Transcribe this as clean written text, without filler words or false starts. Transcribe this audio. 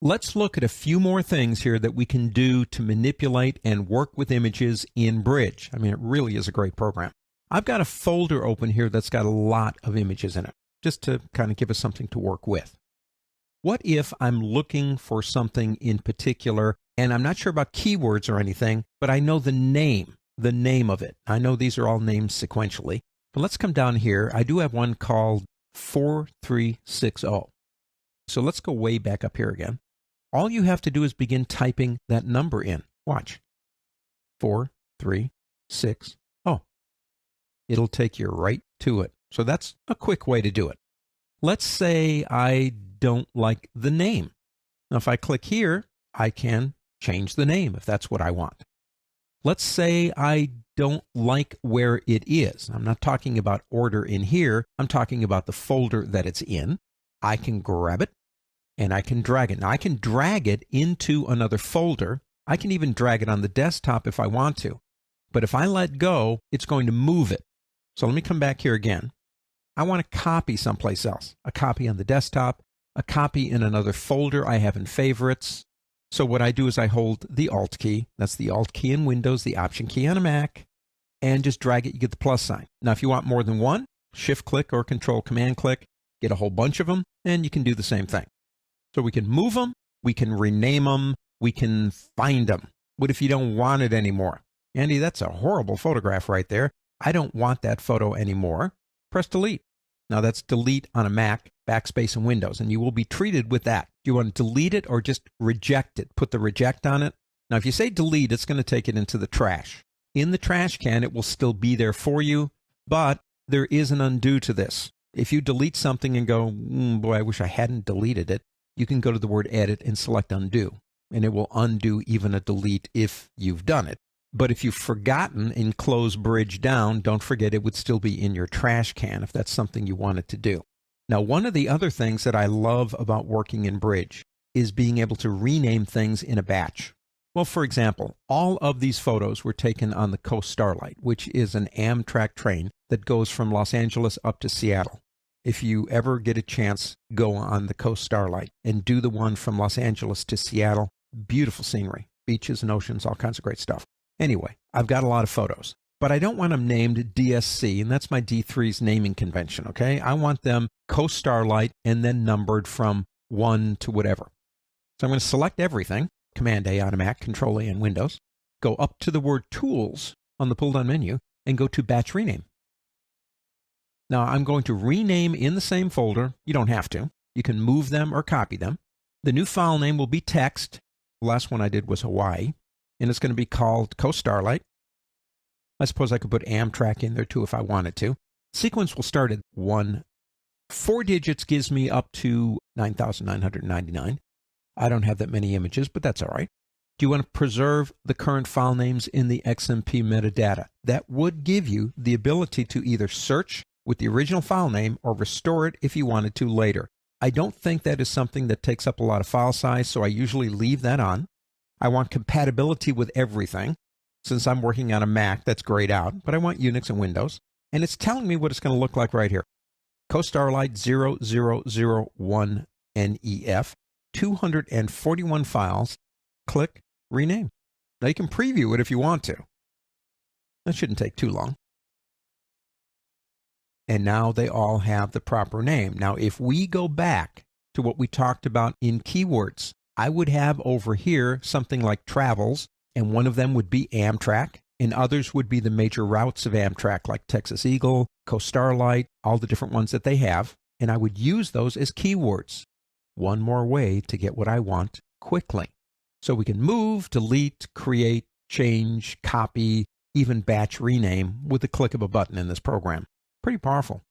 Let's look at a few more things here that we can do to manipulate and work with images in Bridge. I mean, it really is a great program. I've got a folder open here that's got a lot of images in it, just to kind of give us something to work with. What if I'm looking for something in particular, and I'm not sure about keywords or anything, but I know the name of it. I know these are all named sequentially. But let's come down here. I do have one called 4360. So let's go way back up here again. All you have to do is begin typing that number in. Watch. 4360. It'll take you right to it. So that's a quick way to do it. Let's say I don't like the name. Now, if I click here, I can change the name if that's what I want. Let's say I don't like where it is. I'm not talking about order in here. I'm talking about the folder that it's in. I can grab it and I can drag it. Now, I can drag it into another folder. I can even drag it on the desktop if I want to. But if I let go, it's going to move it. So let me come back here again. I want to copy someplace else. A copy on the desktop, a copy in another folder I have in favorites. So what I do is I hold the Alt key. That's the Alt key in Windows, the Option key on a Mac, and just drag it. You get the plus sign. Now, if you want more than one, Shift click or Control Command click, get a whole bunch of them, and you can do the same thing. So we can move them, we can rename them, we can find them. What if you don't want it anymore? Andy, that's a horrible photograph right there. I don't want that photo anymore. Press delete. Now that's delete on a Mac, backspace, and Windows, and you will be treated with that. Do you want to delete it or just reject it? Put the reject on it. Now, if you say delete, it's going to take it into the trash. In the trash can, it will still be there for you, but there is an undo to this. If you delete something and go, boy, I wish I hadn't deleted it, you can go to the word edit and select undo, and it will undo even a delete if you've done it. But if you've forgotten and close Bridge down, don't forget it would still be in your trash can if that's something you wanted to do. Now, one of the other things that I love about working in Bridge is being able to rename things in a batch. Well, for example, all of these photos were taken on the Coast Starlight, which is an Amtrak train that goes from Los Angeles up to Seattle. If you ever get a chance, go on the Coast Starlight and do the one from Los Angeles to Seattle. Beautiful scenery, beaches and oceans, all kinds of great stuff. Anyway, I've got a lot of photos, but I don't want them named DSC, and that's my D3's naming convention, okay? I want them Coast Starlight and then numbered from 1 to whatever. So I'm going to select everything, Command-A on a Mac, Control-A on Windows, go up to the word Tools on the pull-down menu, and go to Batch Rename. Now, I'm going to rename in the same folder. You don't have to. You can move them or copy them. The new file name will be text. The last one I did was Hawaii. And it's going to be called Coast Starlight. I suppose I could put Amtrak in there too if I wanted to. Sequence will start at 1. 4 digits gives me up to 9,999. I don't have that many images, but that's all right. Do you want to preserve the current file names in the XMP metadata? That would give you the ability to either search with the original file name or restore it if you wanted to later. I don't think that is something that takes up a lot of file size, so I usually leave that on. I want compatibility with everything. Since I'm working on a Mac, that's grayed out, but I want Unix and Windows. And it's telling me what it's going to look like right here. Coast Starlight 0001 NEF, 241 files. Click Rename. Now you can preview it if you want to. That shouldn't take too long. And now they all have the proper name. Now, if we go back to what we talked about in keywords, I would have over here something like travels, and one of them would be Amtrak, and others would be the major routes of Amtrak, like Texas Eagle, Coast Starlight, all the different ones that they have, and I would use those as keywords. One more way to get what I want quickly. So we can move, delete, create, change, copy, even batch rename with the click of a button in this program. Pretty powerful.